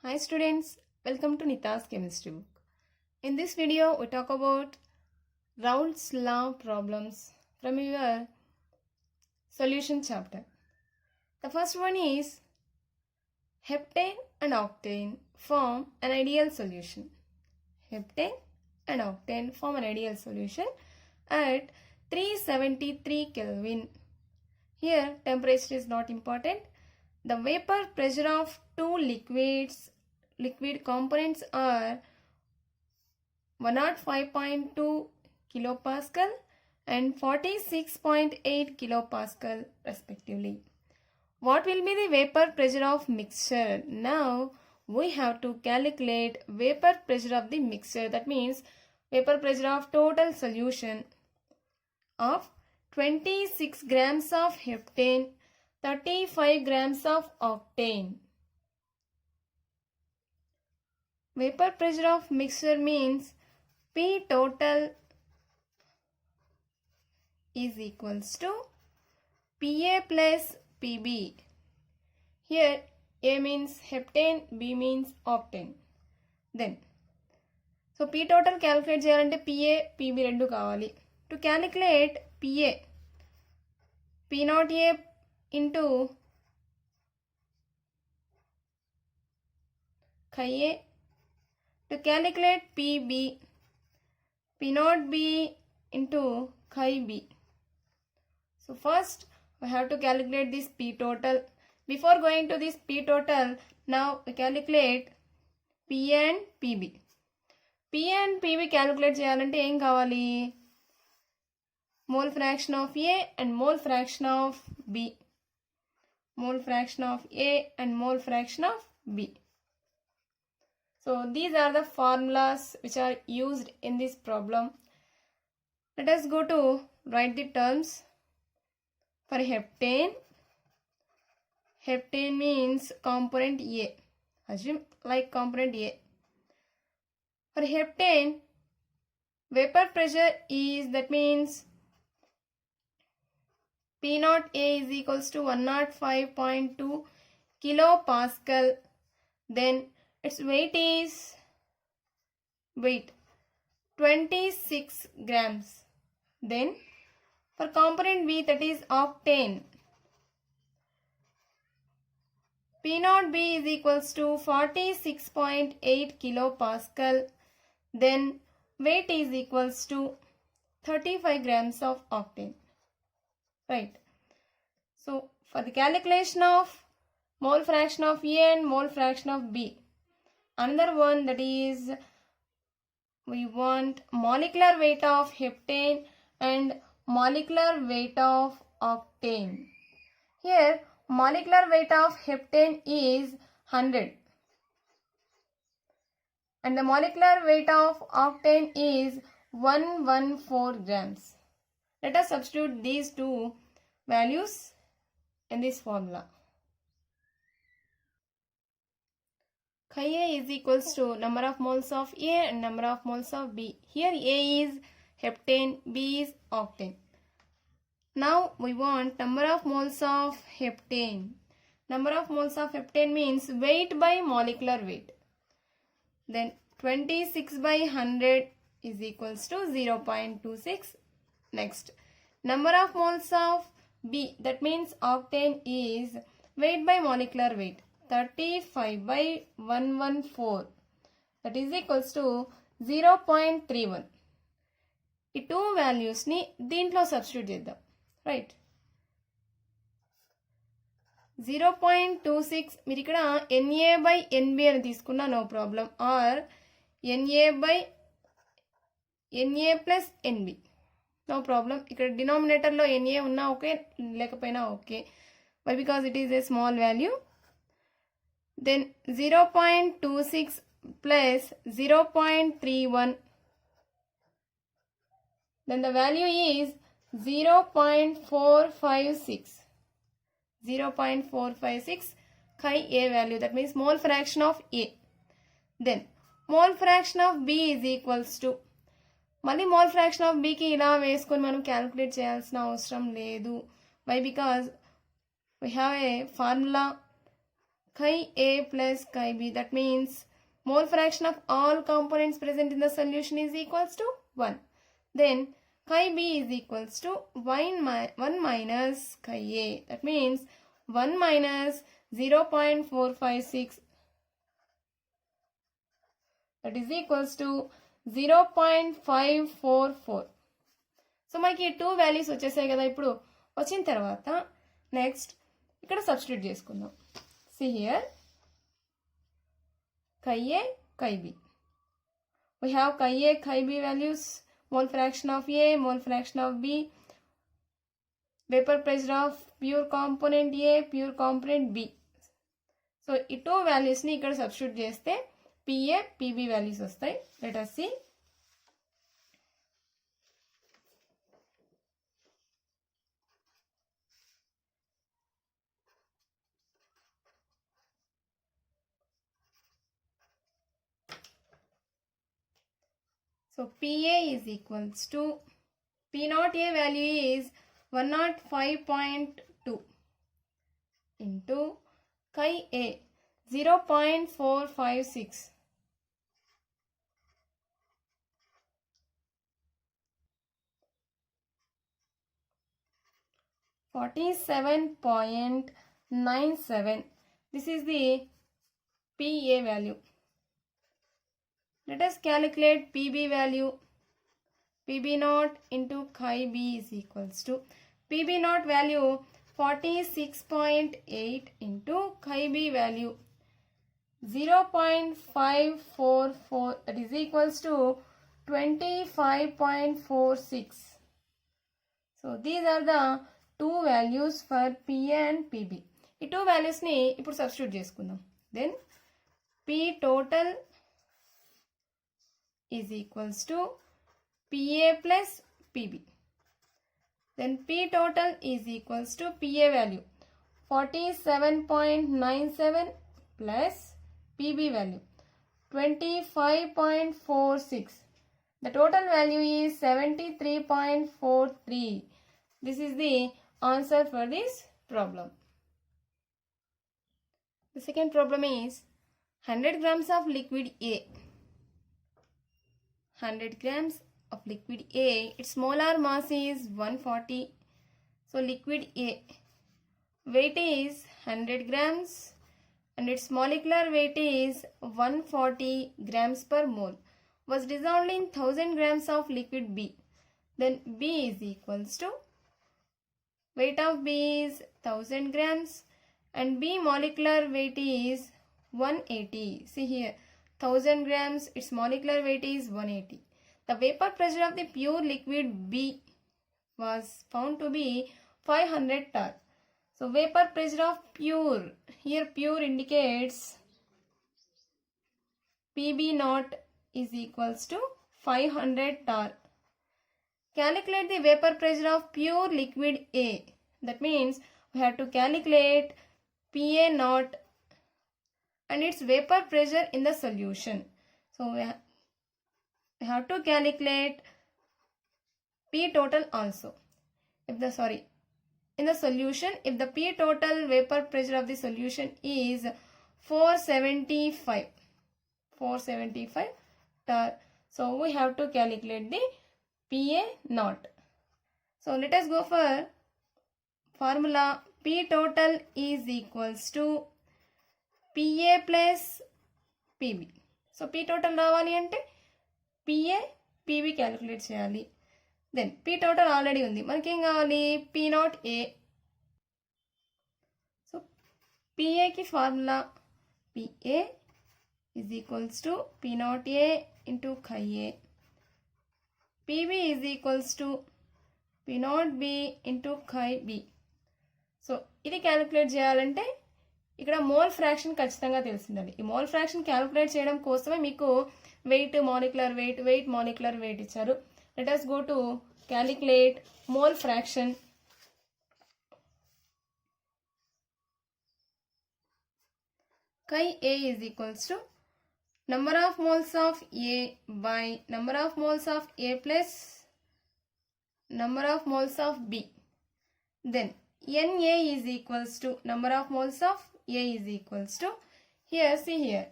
Hi students, welcome to Nita's chemistry book. In this video, we talk about Raoult's law problems from your solution chapter. The first one is heptane and octane form an ideal solution. Heptane and octane form an ideal solution at 373 Kelvin. Here, temperature is not important. The vapor pressure of two liquid components are 105.2 kilopascal and 46.8 kilopascal respectively. What will be the vapor pressure of mixture? Now we have to calculate vapor pressure of the mixture. That means vapor pressure of total solution of 26 grams of heptane, 35 grams of octane. Vapor pressure of mixture means P total is equals to PA plus PB. Here A means heptane, B means octane. Then, so P total calculate చేయాలంటే PA, PB రెండు కావాలి. To calculate PA, P0A into chi A. To calculate PB, P0B into chi B. So first we have to calculate this P total. Before going to this P total, now we calculate P and PB. P and PB calculate చేయాలంటే ఏం కావాలి? Mole fraction of A and mole fraction of B. Mole fraction of A and mole fraction of B. So these are the formulas which are used in this problem. Let us go to write the terms. For heptane, heptane means component A. Assume like component A. For heptane, vapor pressure is, that means P0A is equals to 105.2 kilopascal. Then its weight is 26 grams. Then for component B, that is octane, P0B is equals to 46.8 kilopascal. Then weight is equals to 35 grams of octane. Right. So for the calculation of mole fraction of A and mole fraction of B, another one, that is we want molecular weight of heptane and molecular weight of octane. Here molecular weight of heptane is 100 and the molecular weight of octane is 114 grams. Let us substitute these two values in this formula. Chi A is equals to number of moles of A and number of moles of B. Here A is heptane, B is octane. Now we want number of moles of heptane. Number of moles of heptane means weight by molecular weight. Then 26 by 100 is equals to 0.26. Next, number of moles of B, that means octane, is weight by molecular weight, 35 by 114, that is equals to 0.31. ఈ two వాల్యూస్ని దీంట్లో substitute చేద్దాం. Right, 0.26 మీరు ఇక్కడ NA by NB అని తీసుకున్నా no problem, or NA by NA plus NB no problem. ఇక్కడ డినామినేటర్లో NA ఉన్నా ఓకే, లేకపోయినా okay. Why because it is a small value. Then 0.26 plus 0.31, then the value is 0.456. 0.456 chi A value, that means mole fraction of A. Then mole fraction of B is equals to, మళ్ళీ mole fraction of బీకి ఇలా వేసుకొని మనం calculate చేయాల్సిన అవసరం లేదు. Why because we have a formula chi A plus chi B. That means mole fraction of all components present in the solution is equals to 1. Then chi B is equals to 1 minus chi A. That means 1 minus 0.456. That is equals to 0.544. So మనకి ఈ 2 values వచ్చేసాయి కదా. ఇప్పుడు వచ్చిన తర్వాత next ఇక్కడ substitute చేసుకుందాం. See here, chi A, chi B. We have chi A, chi B values, mole fraction of A, mole fraction of B, vapor pressure of pure component A, pure component B. So ఈ 2 వాల్యూస్ని ఇక్కడ substitute చేస్తే PA, PB values వస్తాయి. Let us see. So PA is equals to P naught A value is 105.2 into chi A 0.456. $47.97. This is the PA value. Let us calculate PB value. PB naught into chi B is equals to PB naught value 46.8 into chi B value 0.544. That is equals to 25.46. So these are the 2 values for PA and PB. ఈ 2 valuesని ఇప్పుడు substitute చేసుకుందాం. Then P total is equals to PA plus PB. Then P total is equals to PA value 47.97 plus PB value 25.46. The total value is 73.43. This is the answer for this problem. The second problem is 100 grams of liquid A. 100 grams of liquid A, its molar mass is 140. So liquid A weight is 100 grams and its molecular weight is 140 grams per mole, was dissolved in 1000 grams of liquid B. Then B is equals to weight of B is 1000 grams and B molecular weight is 180. See here, 1000 grams, its molecular weight is 180. The vapor pressure of the pure liquid B was found to be 500 torr. So vapor pressure of pure, here pure indicates PB naught is equals to 500 torr. Calculate the vapor pressure of pure liquid A. That means we have to calculate PA naught and its vapor pressure in the solution. So we have to calculate P total also. In the solution, if the P total vapor pressure of the solution is 475 torr, so we have to calculate the PA naught. So let us go for formula. P total is equals to PA plus PB. So P total రావాలి అంటే PA PB calculate చేయాలి. Then P total already ఉంది, మనకి ఏం కావాలి? P naught A. So PAకి formula PA is equals to P naught A into chi A. PB is equals to P naught B into chi B. So ఇది calculate చేయాలంటే ఇక్కడ mole fraction ఖచ్చితంగా తెలిసిందండి. ఈ మోల్ ఫ్రాక్షన్ క్యాలిక్యులేట్ చేయడం కోసమే మీకు weight, molecular weight, molecular weight ఇచ్చారు. Let us go to calculate mole fraction. Chi A is equals to number of moles of A by number of moles of A plus number of moles of B. Then NA is equals to number of moles of A is equals to, here see here,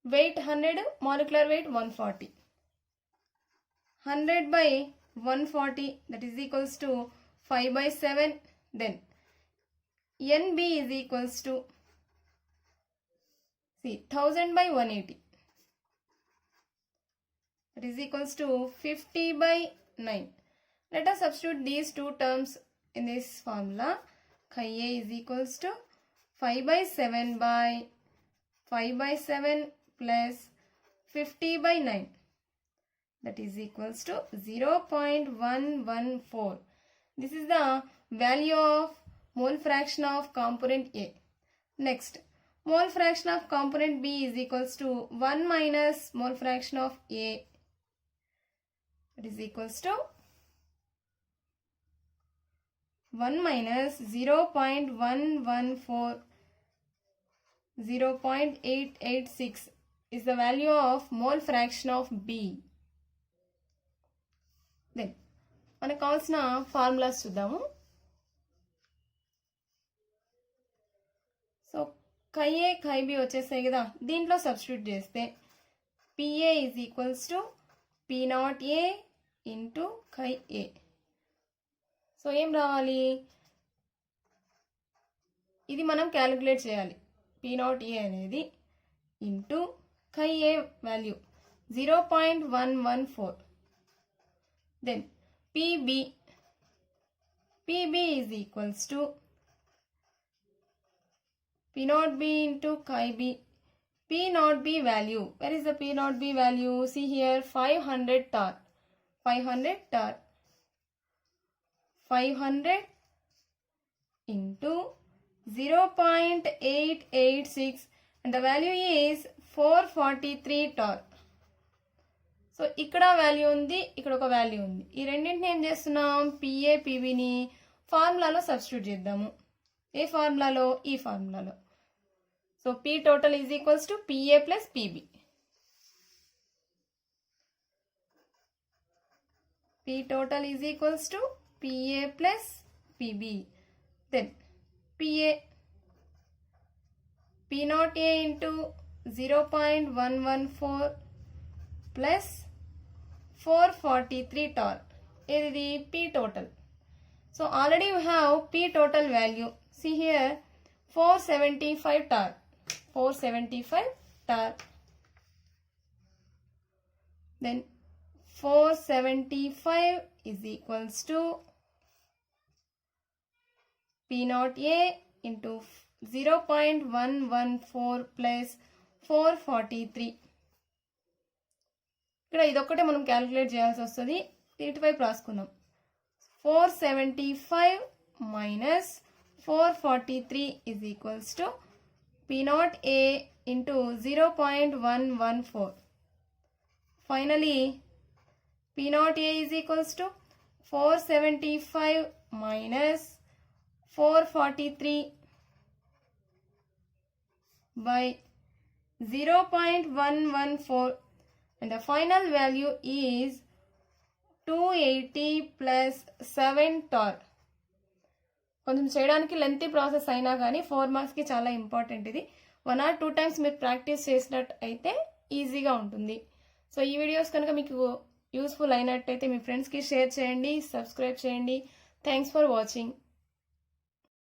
weight 100, molecular weight 140. 100 by 140, that is equals to 5 by 7. Then NB is equals to, see, 1000 by 180. That is equals to 50 by 9. Let us substitute these two terms in this formula. Chi A is equals to 5 by 7 by 5 by 7 plus 50 by 9. That is equals to 0.114. This is the value of mole fraction of component A. Next, mole fraction of component B is equals to 1 minus mole fraction of A. That is equals to 1 minus 0.114, 0.886 is the value of mole fraction of B. Then మనకు కావాల్సిన formulas చూద్దాము. So chi A chi B వచ్చేసాయి కదా, దీంట్లో substitute చేస్తే PA is equals to P naught A into chi A. So ఏం రావాలి, ఇది మనం క్యాలిక్యులేట్ చేయాలి. P naught A అనేది into chi A value 0.114. Then PB is equals to P naught B into chi B. P naught B value, where is the P naught B value? See here, 500 torr. 500 torr. 500 into 0.886 and the value is 443 torr. So ఇక్కడ value ఉంది, ఇక్కడ ఒక value ఉంది. ఈ రెండింటిని ఏం చేస్తున్నాం, PA పిబిని ఫార్ములాలో substitute చేద్దాము. ఏ ఫార్ములాలో, ఈ ఫార్ములాలో. So P total is equals to PA plus PB. P total is equals to PA plus PB. Then PA, P naught A into 0.114 plus 443 torr. This is P total. So already we have P total value. See here, 475 torr. 475 torr. Then 475 is equals to P naught A into 0.114 plus 443. ఇక్కడ ఇదొక్కటే మనం calculate చేయాల్సి వస్తుంది. ఇటువైపు రాసుకుందాం. 475 minus 443 is equals to P naught A into 0.114. Finally, P naught A is equals to 475 minus 443 by 0.114. And the final value is 280 plus 7 torr. కొంచెం చేయడానికి lengthy process అయినా కానీ 4 మార్క్స్కి చాలా ఇంపార్టెంట్ ఇది. 1 or 2 times మీరు ప్రాక్టీస్ చేసినట్టు అయితే ఈజీగా ఉంటుంది. సో ఈ వీడియోస్ కనుక మీకు యూస్ఫుల్ అయినట్టయితే మీ ఫ్రెండ్స్కి షేర్ చేయండి, సబ్స్క్రైబ్ చేయండి. Thanks for watching.